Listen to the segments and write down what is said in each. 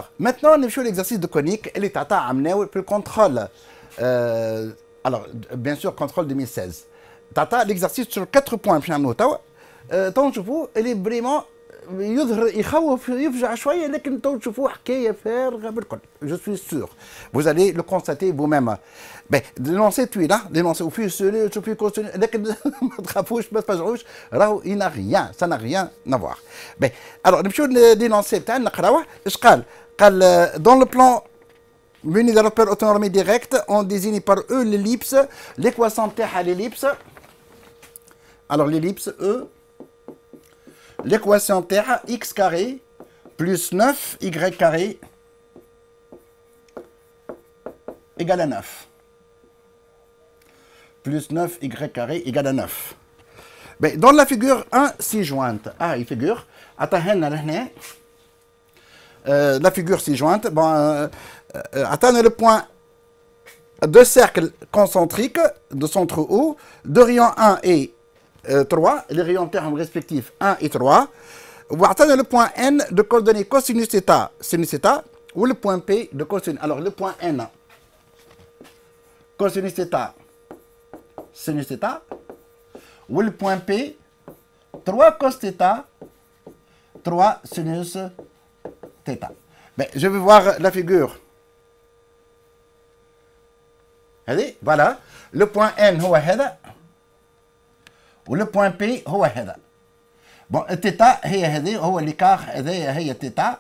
Alors, maintenant, on est sur l'exercice de conique et les tata amené pour le contrôle. Alors, bien sûr, contrôle 2016. Tata, l'exercice sur 4 points. Donc, je vous, il est vraiment. Je suis sûr. Vous allez le constater vous-même. Ben, dénoncer tu là, dénoncer au fil je suis constaté, il n'a rien, ça n'a rien à voir. Ben, alors, nous dénoncer, dans le plan muni de repère autonomie directe, on désigne par E l'ellipse, l'équation T à l'ellipse. Alors, l'ellipse E. L'équation terre x carré plus 9y carré égale à 9. Plus 9y carré égale à 9. Ben, dans la figure 1 ci-jointe, il figure, la figure ci-jointe, atteindre le point de cercle concentrique de centre O, de rayon 1 et 3, les rayons termes respectifs 1 et 3, vous atteindre le point N de coordonnées cosinus θ, sinus θ, ou le point P de cosinus. Alors, le point N, cosinus θ, sinus θ, ou le point P, 3 cos θ, 3 sinus θ. Ben, je vais voir la figure. Allez, voilà. Le point N, le point P هو هذا. Bon, θ هي هذه هو l'écart هذه هي θ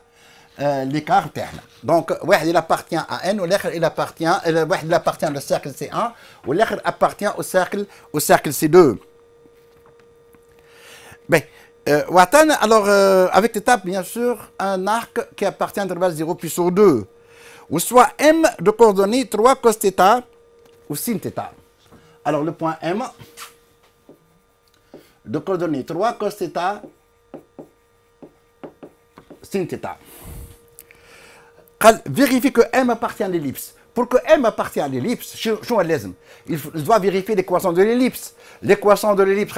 l'écart تاعنا. Donc واحد il appartient à N والآخر il appartient واحد il appartient au cercle C1 والآخر appartient au cercle C2. Ben alors avec θ bien sûr un arc qui appartient à l'intervalle 0 puis sur 2 ou soit M de coordonnées 3 cos θ ou sin θ. Alors le point M de coordonnées 3 cos θ sin θ. Vérifie que M appartient à l'ellipse. Pour que M appartient à l'ellipse, il doit vérifier l'équation de l'ellipse. L'équation de l'ellipse,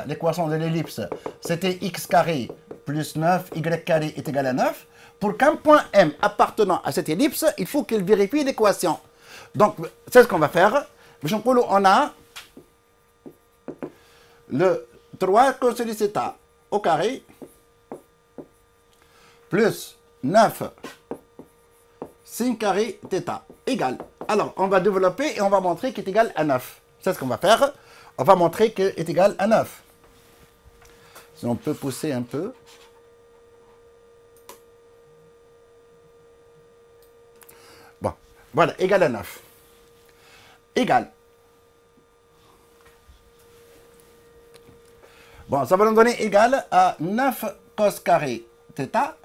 l'équation de l'ellipse, c'était x carré plus 9y carré est égal à 9. Pour qu'un point M appartenant à cette ellipse, il faut qu'il vérifie l'équation. Donc, c'est ce qu'on va faire. On a le 3 cosinus θ au carré plus 9 sin carré θ égale. Alors, on va développer et on va montrer qu'il est égal à 9. C'est ce qu'on va faire. On va montrer qu'il est égal à 9. Si on peut pousser un peu. Bon, voilà, égal à 9. Égal. Bon, ça va nous donner égal à 9 cos carré θ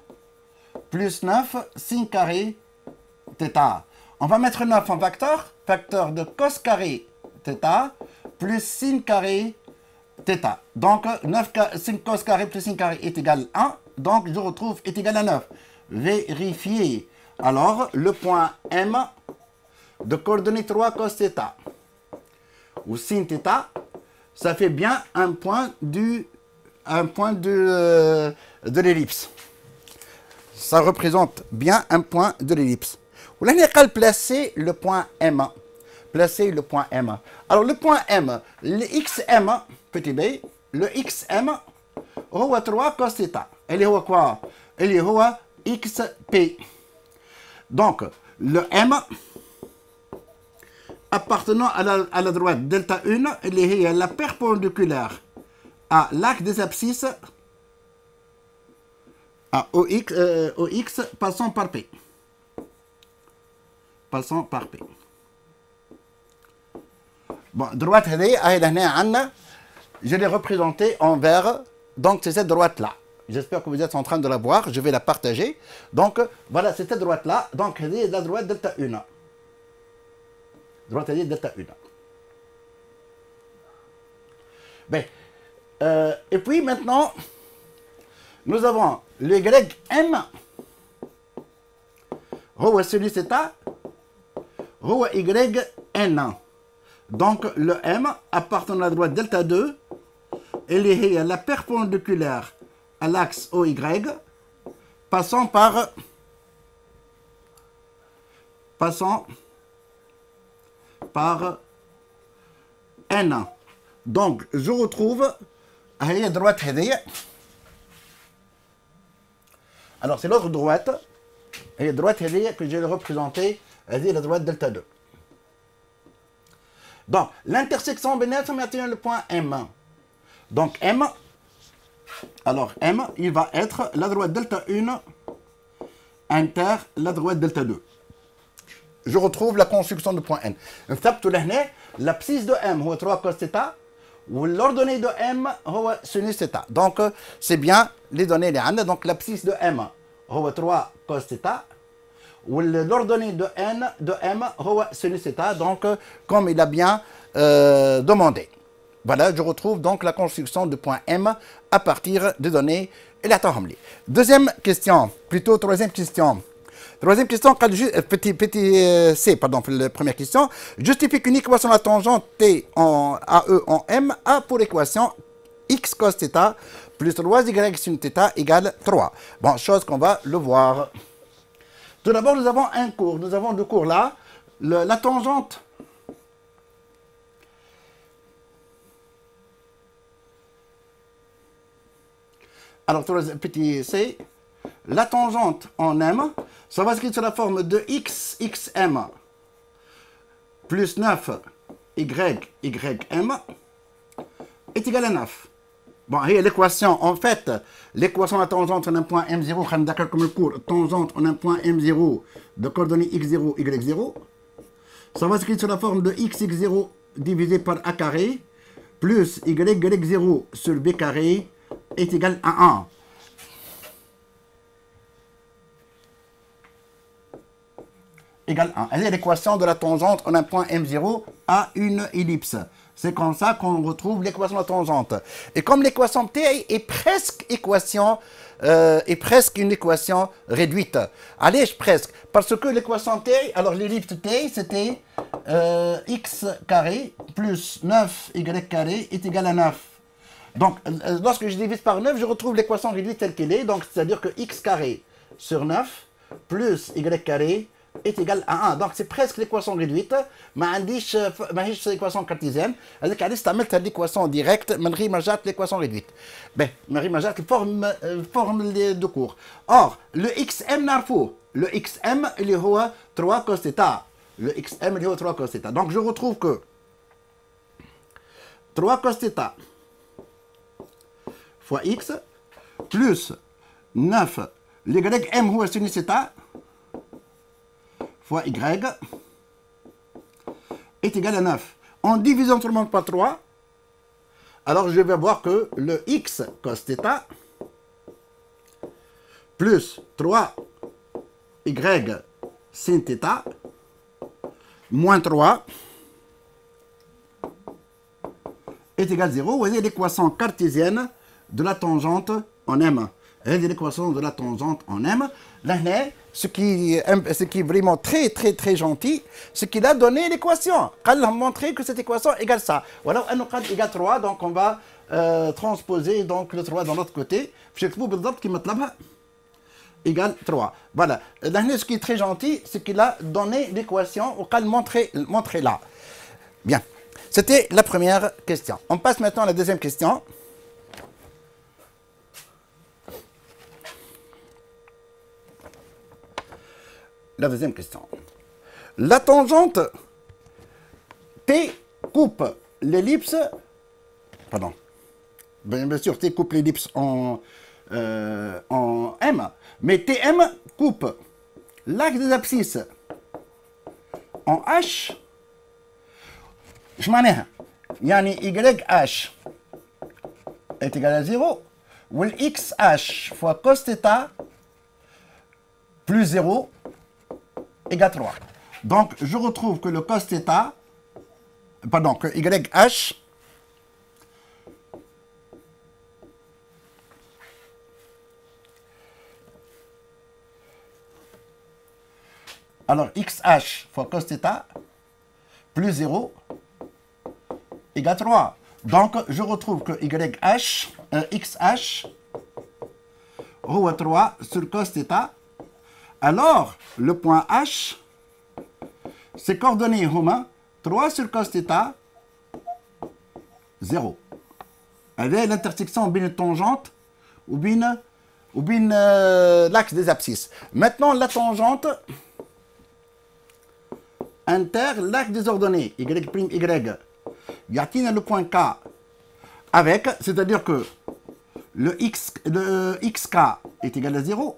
plus 9 sin carré θ. On va mettre 9 en facteur, facteur de cos carré θ plus sin carré θ. Donc, 9 sin cos carré plus sin carré est égal à 1. Donc, je retrouve est égal à 9. Vérifier. Alors, le point M de coordonnées 3 cos θ ou sin θ, ça fait bien un point de l'ellipse. Ça représente bien un point de l'ellipse. Vous allez placer le point M. Placer le point M. Alors le point M, le XM, petit b, le XM, هو 3 cos θ. اللي هو quoi? اللي هو XP. Donc, le M appartenant à la droite delta 1, il est la perpendiculaire à l'arc des abscisses à OX passant par P. Passant par P. Bon, droite, je l'ai représentée en vert, donc c'est cette droite-là. J'espère que vous êtes en train de la voir, je vais la partager. Donc, voilà, c'est cette droite-là, donc c'est la droite delta 1. Droite delta 1. Ben, et puis maintenant, nous avons le YM, هو sinus θ, هو YN. Donc le M appartenant à la droite delta 2, il est la perpendiculaire à l'axe OY Passons par n. Donc, je retrouve la droite هذه. Alors, c'est l'autre droite. Et la droite هذه que je vais représenter, c'est la droite delta 2. Donc, l'intersection بيناتهم يعطينا le point M. Donc, M, alors M, il va être la droite delta 1 inter la droite delta 2. Je retrouve la construction de point N. L'abscisse de M, c'est 3 cos θ, ou l'ordonnée de M, c'est sinus θ. Donc, c'est bien les données. Donc, l'abscisse de M, c'est 3 cos θ, ou l'ordonnée de N de M, c'est sinus θ. Donc, comme il a bien demandé. Voilà, je retrouve donc la construction de point M à partir des données. Deuxième question, plutôt troisième question. Troisième question, petit C, pardon, la première question. Justifie qu'une équation à la tangente T en AE en M a pour équation x cos θ plus 3y sin θ égale 3. Bon, chose qu'on va le voir. Tout d'abord, nous avons un cours. Nous avons deux cours là. La tangente. Alors, petit c, la tangente en M, ça va s'écrire sous la forme de xm plus 9 ym est égal à 9. Bon, et l'équation, en fait, l'équation de la tangente en un point M0, d'accord comme le cours, tangente en un point M0 de coordonnées x0, y0, ça va s'écrire sous la forme de xx0 divisé par a carré plus y0 sur b carré est égal à 1. Égale 1. C'est l'équation de la tangente en un point M0 à une ellipse. C'est comme ça qu'on retrouve l'équation de la tangente. Et comme l'équation T est presque une équation réduite. Allez, presque. Parce que l'équation T, alors l'ellipse T, c'était x carré plus 9y carré est égal à 9. Donc, lorsque je divise par 9, je retrouve l'équation réduite telle qu'elle est. Donc, c'est-à-dire que x carré sur 9 plus y carré est égal à 1. Donc, c'est presque l'équation réduite. Mais c'est l'équation cartésienne. C'est-à-dire qu'elle استعملت l'équation directe, من غير ما جات l'équation réduite. Ben, من غير ما جات forme de cours. Or, le xm نعرفوه. Le xm, il est 3 cos θ. Le xm, il est 3 cos θ. Donc, je retrouve que 3 cos θ fois x plus 9 l'ym هو sinus θ fois y est égal à 9. En divisant tout le monde par 3, alors je vais voir que le x cos θ plus 3y sin θ moins 3 est égal à 0. Vous voyez l'équation cartésienne de la tangente en M. Et l'équation de la tangente en M. Là, ce qui est vraiment très gentil, c'est qu'il a donné l'équation. Il a montré que cette équation égale ça. Ou alors, elle égale 3, donc on va transposer donc, le 3 dans l'autre côté. Je vais qui égale 3. Voilà. Là, ce qui est très gentil, c'est qu'il a donné l'équation ou qu'il a montré là. Bien. C'était la première question. On passe maintenant à la deuxième question. La deuxième question. La tangente T coupe l'ellipse. Pardon. Bien sûr, T coupe l'ellipse en M. Mais TM coupe l'axe des abscisses en H. Je m'en ai. Yani YH est égal à 0. Ou XH fois cos θ plus 0 égale 3. Donc, je retrouve que le cos θ, pardon, que YH alors XH fois cos θ plus 0 égale 3. Donc, je retrouve que XH 3 sur cos θ. Alors, le point H, ses coordonnées هما 3 sur cos θ, 0. Avec l'intersection entre la tangente ou bien l'axe des abscisses. Maintenant, la tangente inter l'axe des ordonnées, y', y. Il y a le point K avec, c'est-à-dire que le xk est égal à 0,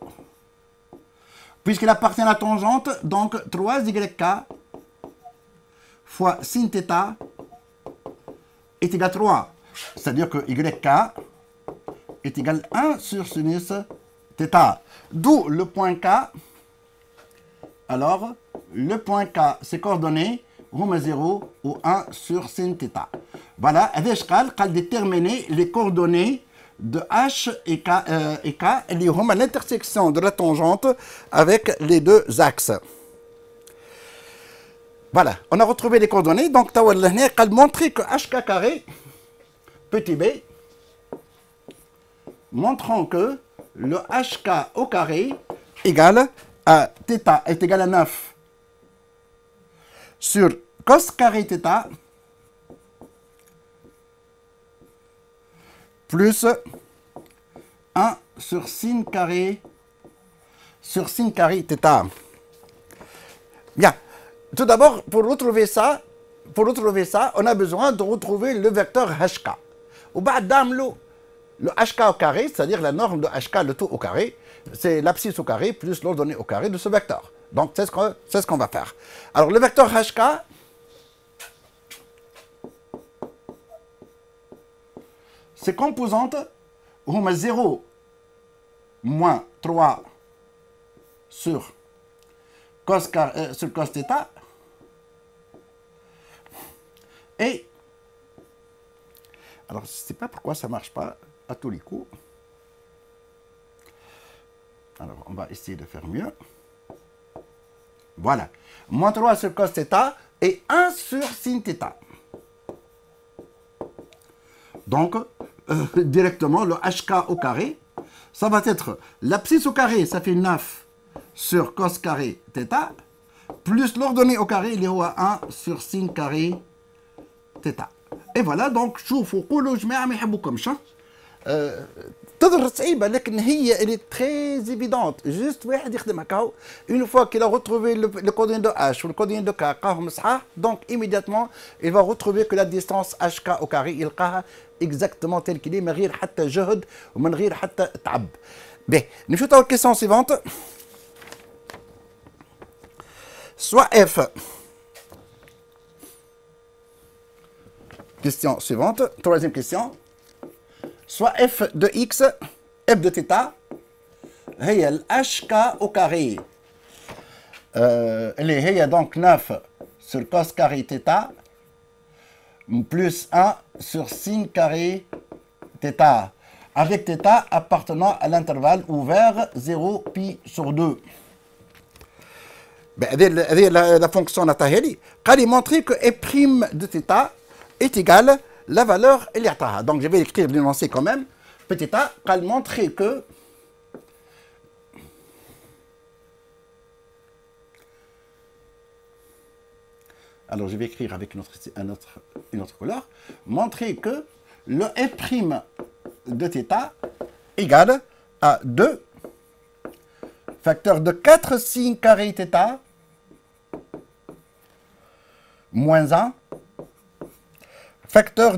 puisqu'il appartient à la tangente, donc 3yk fois sin θ est égal à 3. C'est-à-dire que yk est égal à 1 sur sinus θ. D'où le point K. Alors, le point K, ses coordonnées, 0 ou 1 sur sin θ. Voilà, elle déterminer les coordonnées de H et K, qui ont l'intersection de la tangente avec les deux axes. Voilà, on a retrouvé les coordonnées. Donc, elle montrer que HK carré, petit b, montrant que le HK au carré égale à θ est égal à 9 sur cos carré θ plus 1 sur sin carré θ. Bien. Tout d'abord, pour retrouver ça, on a besoin de retrouver le vecteur HK. Au bas d'Amlo, le HK au carré, c'est-à-dire la norme de HK, le tout au carré, c'est l'abscisse au carré plus l'ordonnée au carré de ce vecteur. Donc, c'est ce qu'on va faire. Alors, le vecteur HK, ses composantes, 0 moins 3 sur cos θ, et alors je ne sais pas pourquoi ça ne marche pas à tous les coups. Alors on va essayer de faire mieux. Voilà, moins 3 sur cos θ et 1 sur sin θ. Donc directement le HK au carré, ça va être l'abscisse au carré, ça fait 9 sur cos carré θ, plus l'ordonnée au carré, il est à 1 sur sin carré θ. Et voilà, donc شوفوا قولوا جماعة ما يحبوكمش. تظهر صعيبة لكن هي elle est très évidente. Juste واحد يخدم هكا. Une fois qu'il a retrouvé le coordonnée de H ou le coordonnée de K, قاهم صحاح, donc immédiatement il va retrouver que la distance HK au carré يلقاها exactement tel qu'il est من غير حتى جهد ومن غير حتى تعب. Bien, نمشيو توا الكيسيون suivante. Soit F. Question suivante, troisième question. Soit f de x, f de θ, هي ال hk au carré. هي donc 9 sur cos carré θ plus 1 sur sin carré θ, avec θ appartenant à l'intervalle ouvert 0 pi sur 2. هذه la fonction نعطيها لي. قال لي montrer que f' de θ est égal à la valeur Eliataha. Donc je vais écrire l'énoncé quand même. Petit a, qu'elle montrer que alors je vais écrire avec une autre couleur. Montrer que le f' de θ égale à 2 facteur de 4 sin carré θ moins 1 facteur 1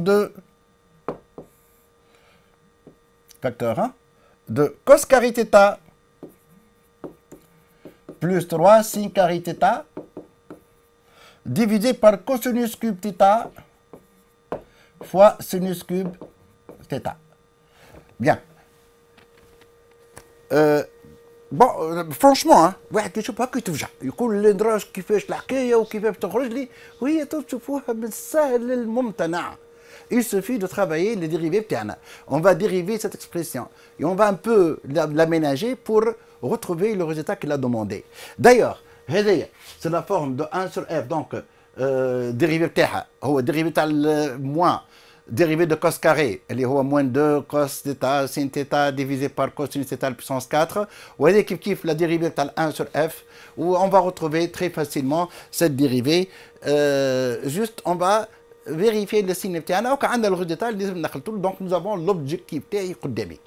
de cos carré θ plus 3 sin carré θ divisé par cosinus cube θ fois sinus cube θ. Bien. Bon, franchement, hein, واحد كيشوف هكا يتفجع يقول لي ندراج كيفاش الحكايه وكيفاش تخرج لي وهي تشوفوها بالسهل الممتنع. Il suffit de travailler les dérivés بتاعنا. On va dériver cette expression et on va un peu l'aménager pour retrouver le résultat qu'il a demandé. D'ailleurs, c'est la forme de 1 sur f, donc dérivé بتاعها هو dérivé تاع moins dérivé de cos carré, اللي هو moins 2 cos θ sin θ divisé par cosinus θ à la puissance 4. وهذه كيف كيف la dérivée تاع 1 sur f, où on va retrouver très facilement cette dérivée. Juste on va vérifier le signe تاعنا وكان عندنا الريزلtat اللي لازم نخلطوا. Donc nous avons l'objectif تاعي قدامي.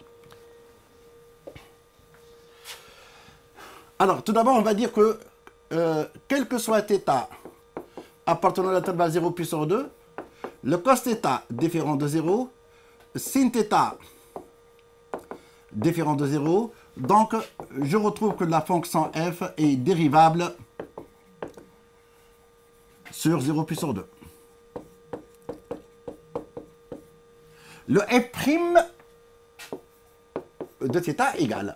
Alors tout d'abord on va dire que quel que soit θ appartenant à l'intervalle 0 puissance 2, le cos θ différent de 0, sin θ différent de 0, donc je retrouve que la fonction f est dérivable sur 0 puissance 2. Le f' de θ égale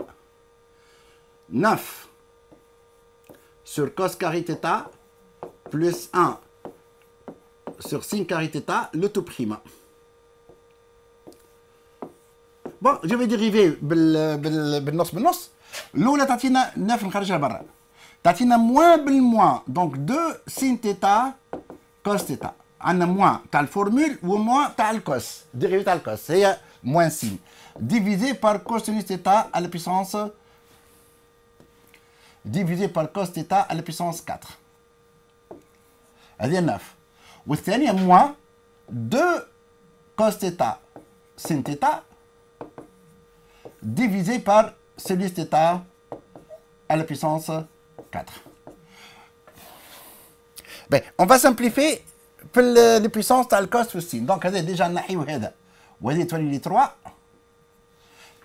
9 sur cos carré θ plus 1 sur sin carré θ, le tout prime. Bon, je vais dériver بالنص بالنص. الأولى تعطينا 9 نخرجها برا. تعطينا موان بالموان، donc 2 sin θ cos θ. عندنا موان تاع الفورمول وموان تاع الكوس، dérivé تاع الكوس هي موان sin divisé par cosinus θ à la puissance divisé par cos θ à la puissance 4. هذه 9. والثانية موان 2 cos θ sin θ divisé par sinus θ à la puissance 4. Ben, on va simplifier pour les puissances تاع الكوس والسين. Donc هذا déjà نحيو هذا وهذه تولي لي 3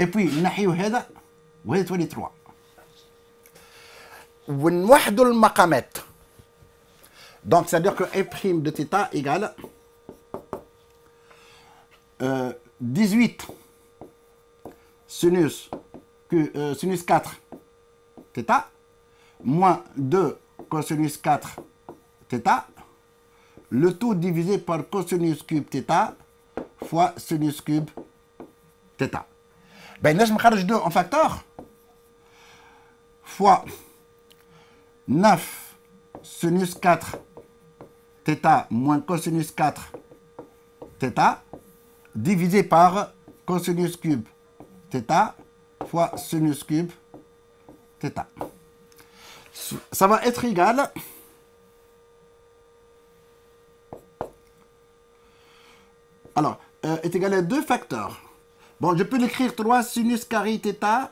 et puis نحيو هذا وهذه تولي 3 ونوحدوا المقامات. Donc, c'est-à-dire que f' de θ égale 18 sinus 4 θ moins 2 cosinus 4 θ, le tout divisé par cosinus cube θ fois sinus cube θ. Ben, là, je me charge 2 en facteur fois 9 sinus 4 θ moins cosinus 4 θ divisé par cosinus cube θ fois sinus cube θ. Ça va être égal alors est égal à 2 facteurs. Bon, je peux l'écrire 3 sinus carré θ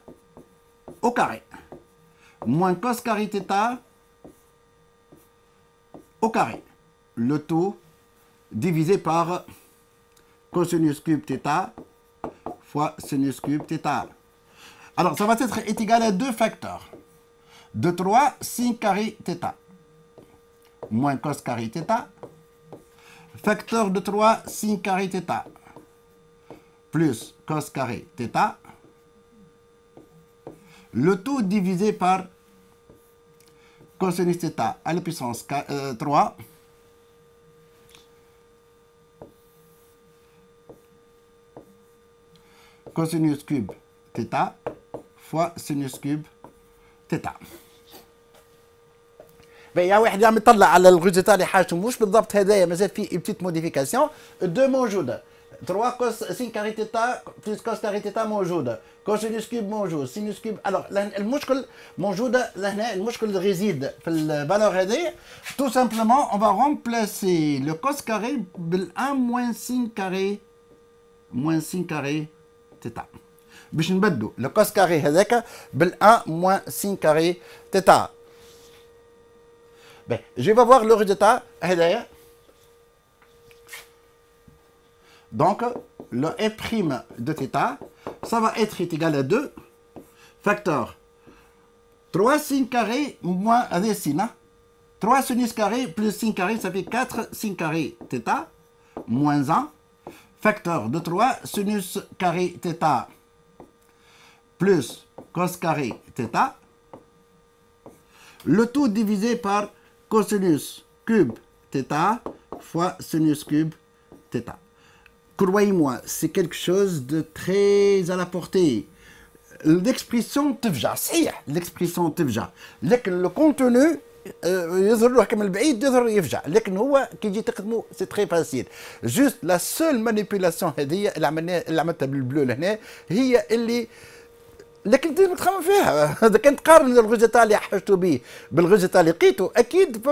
au carré moins cos carré θ au carré, le tout divisé par cosinus cube θ fois sinus cube θ. Alors, ça va être égal à 2 facteurs. De 3 sin carré θ moins cos carré θ, facteur de 3 sin carré θ plus cos carré θ, le tout divisé par cosinus θ à la puissance 3 cosinus cube θ fois sinus cube θ. يا واحد عم يطلع على الريزلتا اللي حاجته مش بالضبط هذايا، مازال فيه بتيت موديفيكاسيون. دو موجوده 3 كوس سين كاري تيتا بلس كوس كاري تيتا موجوده، كوسينوس كيوب موجود، سينوس كيوب. الوغ المشكل موجوده لهنا، المشكل ريزيد في الفالور هذه. تو سامبلومون اون فا رومبلاسي لو كوس كاري بال 1 موان سين كاري تيتا باش نبدلوا لو كوس كاري هذاك بال 1 موان سين كاري تيتا. Ben, je vais voir le résultat. Donc, le f' de θ, ça va être égal à 2 facteur 3 sin carré moins sin. 3 sinus carré plus sin carré, ça fait 4 sin carré θ moins 1. Facteur de 3 sinus carré θ plus cos carré θ. Le tout divisé par cosinus cube θ fois sinus cube θ. Croyez-moi, c'est quelque chose de très à la portée. L'expression تفجع صحيح، l'expression تفجع، لكن le contenu يظهر له هكا من البعيد يظهر يفجع، لكن هو كي تجي تخدمه سي تري فاسيل. جوست لا سول مانيبيولاسيون هذه اللي عملتها بالبلو لهنا هي اللي لكن تنجم تخمم فيها. اذا كنت تقارن الريزلتا اللي حاجته به بالريزلتا اللي لقيته اكيد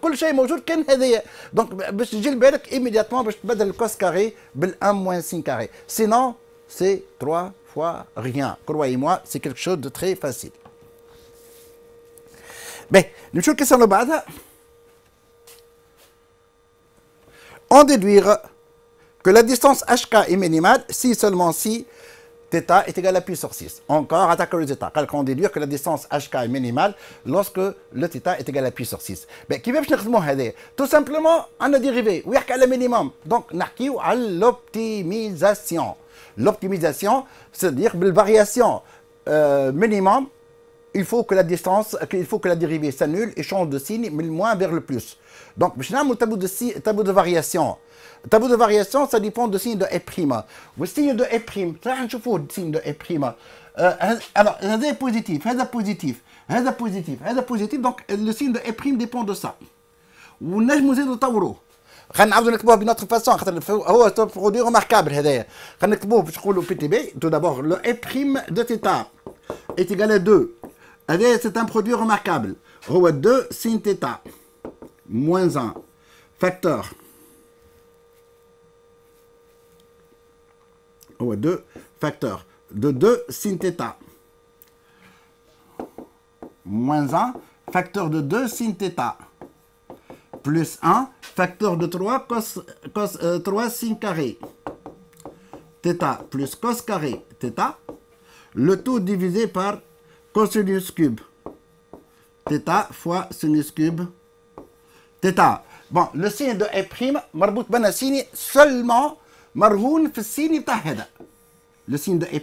كل شيء موجود كان هذايا. دونك باش تجي لبالك ايميدياتمون باش تبدل الكوس كاري بال1 موان سين كاري، سينون سي 3 fois rien. Croyez-moi, c'est quelque chose de très facile. Mais, نمشيو الكيسيون اللي بعدها. On déduire que la distance HK est minimale si seulement si θ est égal à pi sur 6. Encore, attaque le θ. On déduire que la distance HK est minimale lorsque le θ est égal à pi sur 6. Mais qui veut que tout simplement, on a dérivé. Oui, à le minimum. Donc, on a l'optimisation. L'optimisation, c'est-à-dire que la variation minimum, il faut que la distance, il faut que la dérivée s'annule et change de signe, mais le moins vers le plus. Donc, je vais tableau de variation. Le tableau de variation, ça dépend du signe de E'. Le signe de E', ça, on voit le signe de E'. Alors, c'est positif, c'est positif, c'est positif, c'est positif. Donc, le signe de E' dépend de ça. On a le tableau. خلينا نعاودو نكتبوها بنوتر فاسون خاطر هو برودوي ريماركابل هذايا. خلينا نكتبوه باش نقولوا بي تي بي. تو دابور لو اي بريم دو تيتا est égal à 2. هذايا c'est un produit remarquable. هو 2 sin θ moins 1 facteur. هو 2 facteur de 2 sin θ moins 1 facteur de 2 sin θ plus 1 facteur de 3 3 sin carré θ plus cos carré θ, le tout divisé par cosinus cube θ fois sinus cube θ. Bon, le signe de E' مربوط بين signe seulement مرهون في السين بتاع هذا. Le signe de E'.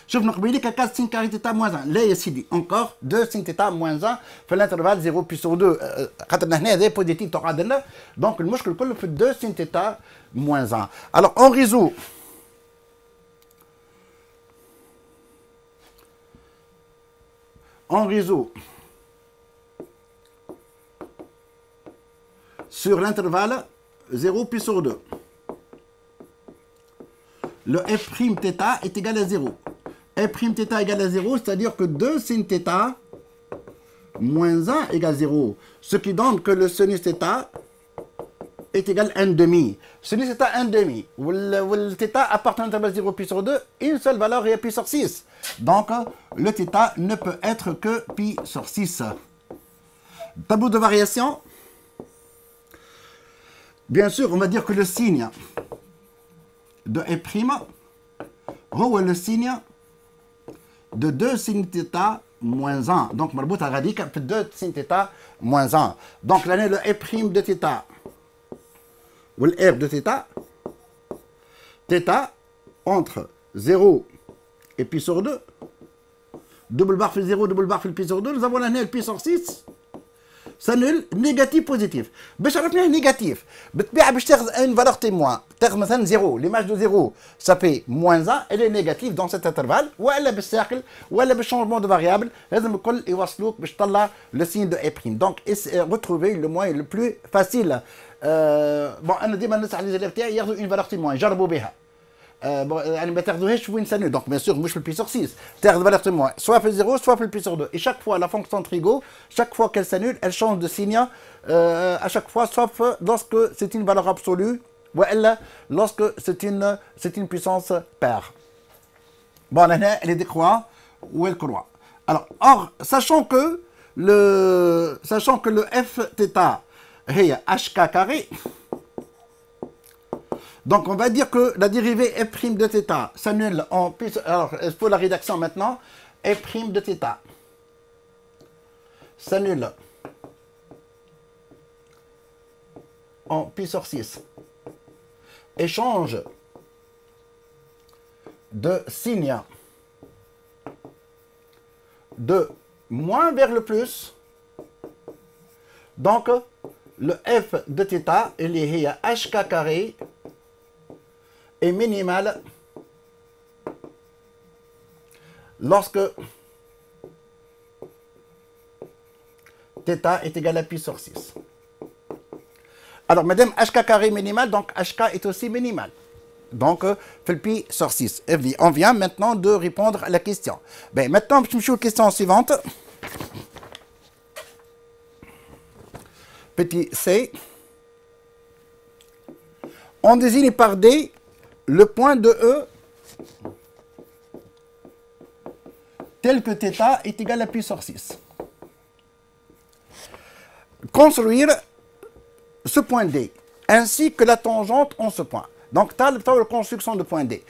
شوفنا قبيليك 4 sin carré θ moins 1. لا يا سيدي encore 2 sin θ moins 1 في الانترفال 0 pi sur 2. خاطرنا هنا هذا بوزيتيف تقعد لنا. دونك المشكل كله في 2 sin θ moins 1. Alors on résout. On résout sur l'intervalle 0 pi sur 2. Le F'θ est égal à 0. F'θ égale à 0, c'est-à-dire que 2 sin θ moins 1 égale 0. Ce qui donne que le sinus θ est égal à 1 demi. Sinus θ 1 demi. Le θ appartient à l'intervalle 0 pi sur 2, une seule valeur est pi sur 6. Donc, le θ ne peut être que pi sur 6. Tableau de variation. Bien sûr, on va dire que le signe de E' هو le signe de 2 sin θ moins 1. Donc, مربوط على غاديك في 2 sin θ moins 1. Donc, là, le E' de θ ou le R de θ, θ entre 0 et pi sur 2, double barre fait 0, double barre fait le pi sur 2, nous avons l'année le pi sur 6, s'annule négatif positif. باش عرفنا négatif بالطبيعه باش تاخذ une valeur témoin تاخذ مثلا 0 l'image de 0 ça fait moins 1 elle est négative dans cet intervalle ولا بالساقل ولا بالchangement de variable لازم الكل يوصلوك باش تطلع le signe de E'. Donc retrouver le moyen le plus facile. bon انا ديما ننصح لي زيليف تاعي ياخذوا une valeur témoin يجربوا بها. يعني ما تاخذوهاش وين سانول. Donc bien sûr مش في البي sur 6 تاخذ valeur témoin soit في le 0 soit في le pi sur 2 et chaque fois la fonction trigo chaque fois qu'elle s'annule elle change de signe à chaque fois sauf lorsque c'est une valeur absolue ou lorsque c'est une puissance paire. Bon là elle est décroît ou elle croît. Alors or sachant que le Fθ هي HK carré. Donc, on va dire que la dérivée F' de θ s'annule en pi. Alors, pour la rédaction maintenant, F' de θ s'annule en pi sur 6 et change de signe de moins vers le plus. Donc, le F de θ, il est à HK carré est minimal lorsque θ θ est égal à pi sur 6. Alors, madame, HK carré minimal, donc HK est aussi minimal. Donc, fait le pi sur 6. On vient maintenant de répondre à la question. Ben, maintenant, je me suis aux questions suivantes. Petit c. On désigne par D le point de E tel que θ est égal à pi sur 6. Construire ce point D ainsi que la tangente en ce point. Donc, tu as la construction de point D.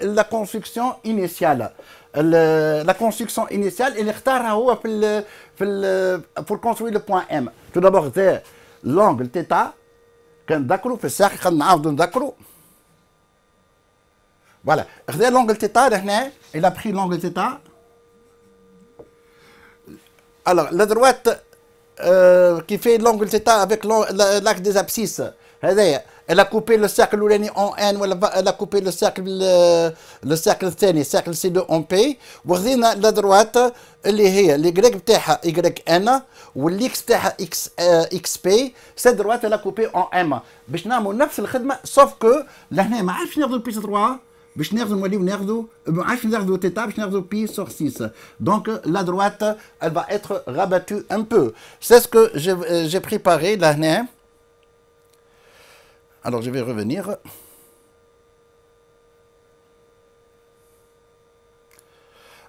La construction initiale. La construction initiale, il pour construire le point M. Tout d'abord, c'est l'angle θ. Voilà. L'angle θ, il a pris l'angle θ. Alors, la droite qui fait l'angle θ avec l'axe des abscisses, elle a coupé le cercle en N, elle a coupé le cercle الثاني, cercle C2 en P. وخذينا la droite اللي هي الY بتاعها YN والX بتاعها XP. cette droite elle a coupé en M باش نعملوا نفس الخدمه sauf que لهنا ما عادش ناخذوا البي 3 باش ناخذوا نوليو ناخذوا ما عادش ناخذوا θ باش ناخذوا pi sur 6. Donc la droite elle va être rabattue un peu. C'est ce que j'ai préparé لهنا. Alors je vais revenir.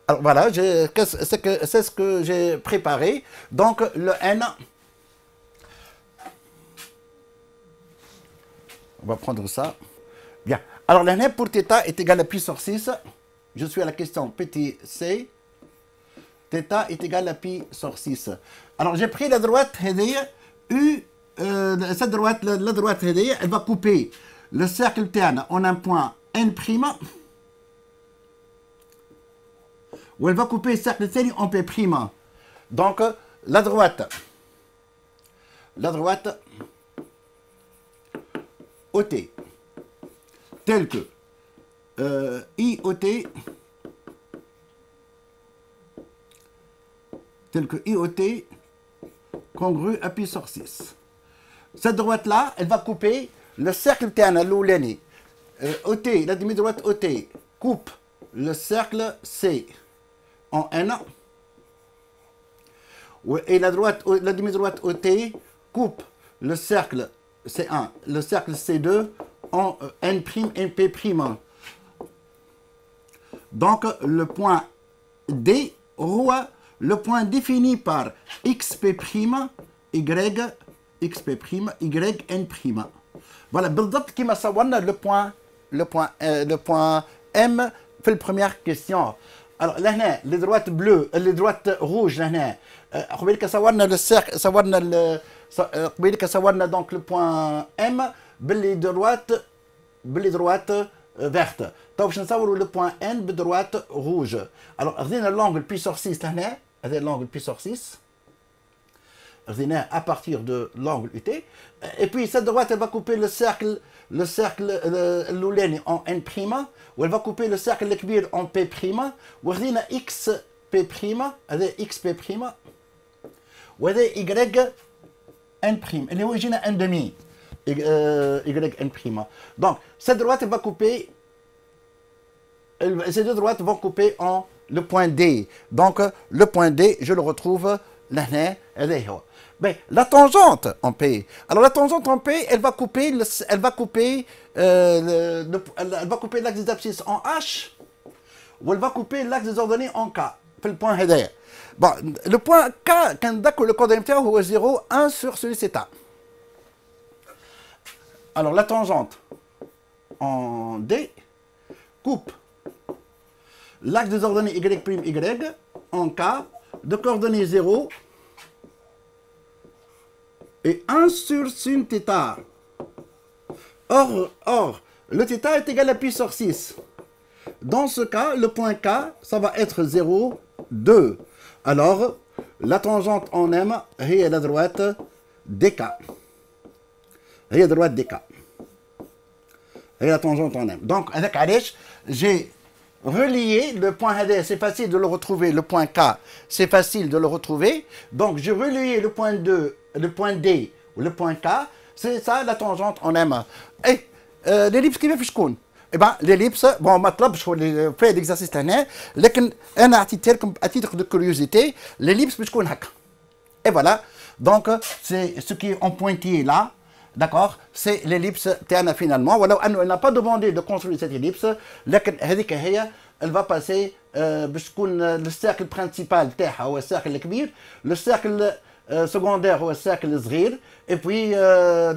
Alors voilà, c'est ce que j'ai préparé. Donc le N, on va prendre ça. Bien. Alors le N pour θ est égal à pi sur 6. Je suis à la question petit c. θ est égal à pi sur 6. Alors j'ai pris la droite U. Cette droite, la droite elle va couper le cercle terne en un point N', ou elle va couper le cercle terne en P'. Donc, la droite OT, telle que IOT, congrue à pi sur 6. Cette droite-là, elle va couper le cercle terne, l'ouleni. OT, la demi-droite OT, coupe le cercle C en N. Et la demi-droite OT coupe le cercle C1, le cercle C2 en N', P'. Donc, le point D, le point défini par XP', XP', YN'. Voilà, بالضبط كما صورنا le point M في première question. Alors là, les droites bleues, les droites rouges là, قبيل صورنا le cercle, قبيل صورنا donc le point M باللي droite verte. طيب باش نصوروا le point N بدروite rouge. Alors خذينا l'angle pi sur 6 هنا, هذا l'angle pi sur 6. À partir de l'angle UT. Et puis cette droite, elle va couper le cercle l'ouleni en N', ou elle va couper le cercle الكبير en P', وخذينا XP', هذا XP', وهذا YN', اللي هو يجينا N demi, YN'. Donc cette droite, elle va couper, ces deux droites vont couper en le point D. Donc le point D, je le retrouve là. Ben, la tangente en P. Alors la tangente en P, elle va couper l'axe des abscisses en H, ou elle va couper l'axe des ordonnées en K. Fait le point header. Bon, le point K, quand le coordonnée est 0, 1 sur celui θ. Alors la tangente en D coupe l'axe des ordonnées Y' en K de coordonnées 0 et 1 sur sin θ. Or, le θ est égal à pi sur 6. Dans ce cas, le point K, ça va être 0, 2. Alors, la tangente en M est la droite DK. هي droite DK. هي la tangente en M. Donc, avec Alech, j'ai relier le point AD, c'est facile de le retrouver, le point K, c'est facile de le retrouver. Donc, je relie le point 2, le point D ou le point K, c'est ça la tangente en M. Et l'ellipse qui fait شكون؟ Eh ben, l'ellipse, bon, ما طلبش اللي في l'exercice هنا، لكن أنا عطيت لكم à titre de curiosité, l'ellipse بتكون هكا. Et voilà, donc c'est ce qui est en pointillé là. D'accord, c'est l'ellipse تاعنا finalement. ولو أنه elle n'a pas demandé de construire cette ellipse, لكن هذيك هي elle va passer باش تكون le cercle principal تاعها هو الساكل الكبير، le cercle secondaire هو الساكل الصغير، et puis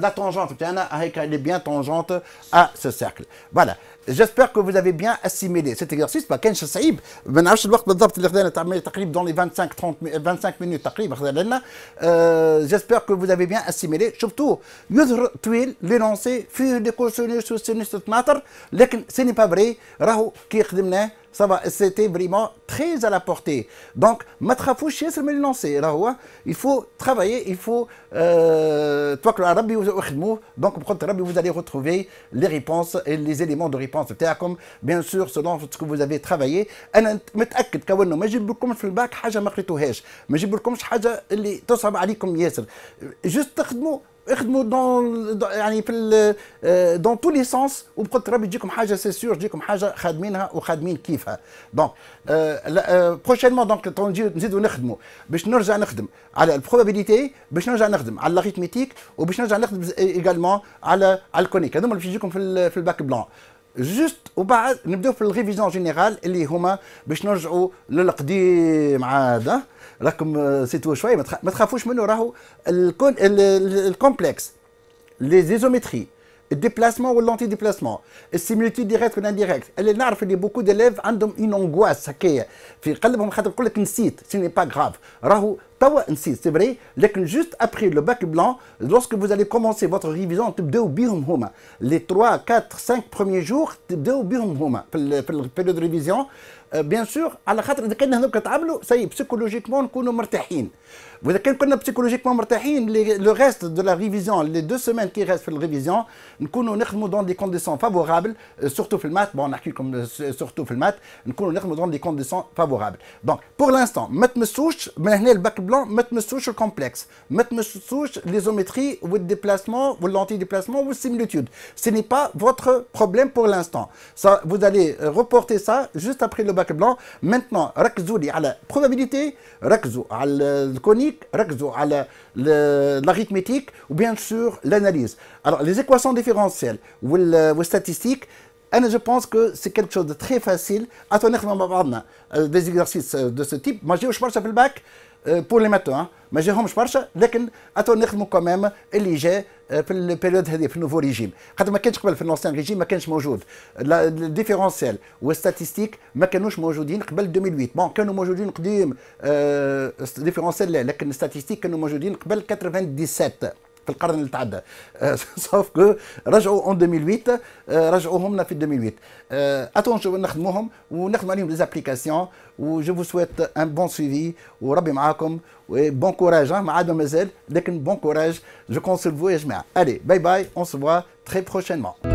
la tangente تاعنا هيك elle est bien tangente à ce cercle. Voilà. J'espère que vous avez bien assimilé cet exercice. ما كانش صعيب، ما نعرفش الوقت بالضبط اللي خذانا تقريبا dans les 25 minutes تقريبا خذا لنا. J'espère que vous avez bien assimilé. شفتوا يظهر طويل لينونسي فيه دي كوسينوس وسينوس تماطر، لكن ce n'est pas vrai. راهو كي خدمناه ça va, c'était vraiment très à la portée. Donc, ما تخافوش ياسر من لينونسي، راهو il faut travailler, il faut توكلوا على ربي وخدموه. Donc, بقدر ربي vous allez retrouver les réponses et les éléments de réponse تاعكم bien sûr selon ce que vous avez travaillé. انا متاكد كونه ما جيب لكمش في الباك حاجه ما قريتوهاش، ما جيب لكمش حاجه اللي تصعب عليكم ياسر، جست تخدموا اخدموا يعني في دون تو لي سونس، وبقدر ربي تجيكم حاجه سي سور، تجيكم حاجه خادمينها وخادمين كيفها. دونك بروشينمون دونك نزيدوا نخدموا باش نرجع نخدم على البروبابيليتي، باش نرجع نخدم على الاريثميتيك، وباش نرجع نخدم ايغالمون على الكونيك. هذوما اللي باش يجيكم في الباك بلان. جوست وبعد نبداو في الريفيزيون جينيرال اللي هما باش نرجعوا للقديم عاد. راكم سيتو شويه ما تخافوش منه، راهو الكومبلكس، لي زيزومتري، الديبلاسمون والانتي ديبلاسمون، السيميليتود ديريكت والانديريكت، اللي نعرف اللي بوكو ديليف عندهم اون انغواس هكايا في قلبهم، خاطر يقول لك نسيت، سي ني با غراف، راهو توا نسيت سي فري، لكن جوست ابري لو باك بلان لوسك فوز الي كومونسي فوتر ريفيزيون تبداو بيهم هما لي 3 4 5 بروميير جور، تبداو بيهم هما في البيريود ريفيزيون. بيان سور على خاطر اذا كان هذوك تعاملوا سي بسيكولوجيكمون نكونوا مرتاحين، واذا كنا بسيكولوجيكمون مرتاحين لو ريست دو لا ريفيزيون، لي 2 سيمين كي ريست في الريفيزيون نكونوا نخدموا دون دي كونديسيون فافورابل، سورتو في المات. بون نحكي لكم سورتو في المات نكونوا نخدموا دون دي كونديسيون فافورابل. دونك بور لانستون ما تمسوش من هنا الباك بلان، ما تمسوش الكومبلكس، ما تمسوش ليزومتري والديبلاسمون والانتي ديبلاسمون والسيميليتود. سي ني با فوتر بروبليم بور لانستون. Ça, vous allez reporter ça juste après le bac blanc. Maintenant, ركزوا لي على probabilité, ركزوا على الكونيك, ركزوا على l'arithmétique ou bien sûr l'analyse. Alors, les équations différentielles ou les statistiques, je pense que c'est quelque chose de très facile. Attendez, des exercices de ce type. Moi, j'ai pas le bac pour les maths, ما جاهمش برشا، لكن اتو نخدموا كمام اللي جا في البيريود هذه في النوفو ريجيم، خاطر ما كانش قبل في الانسيان ريجيم ما كانش موجود. الديفيرونسيال والستاتيستيك ما كانوش موجودين قبل 2008. بون كانوا موجودين قديم ديفيرونسيال لا، لكن الستاتيستيك كانوا موجودين قبل 97 في القرن اللي تعدى. سوف كو رجعوا اون 2008، رجعوهم لنا في 2008. اتون نخدموهم ونخدموا عليهم لي ابليكاسيون، و جو فو سويت ان بون سويفي وربي معاكم وبون كوراج. ما عاد مازال، لكن بون كوراج. جو كونسل فو يا جماعه. الي باي باي، اون سو فوا تري بروشينمون.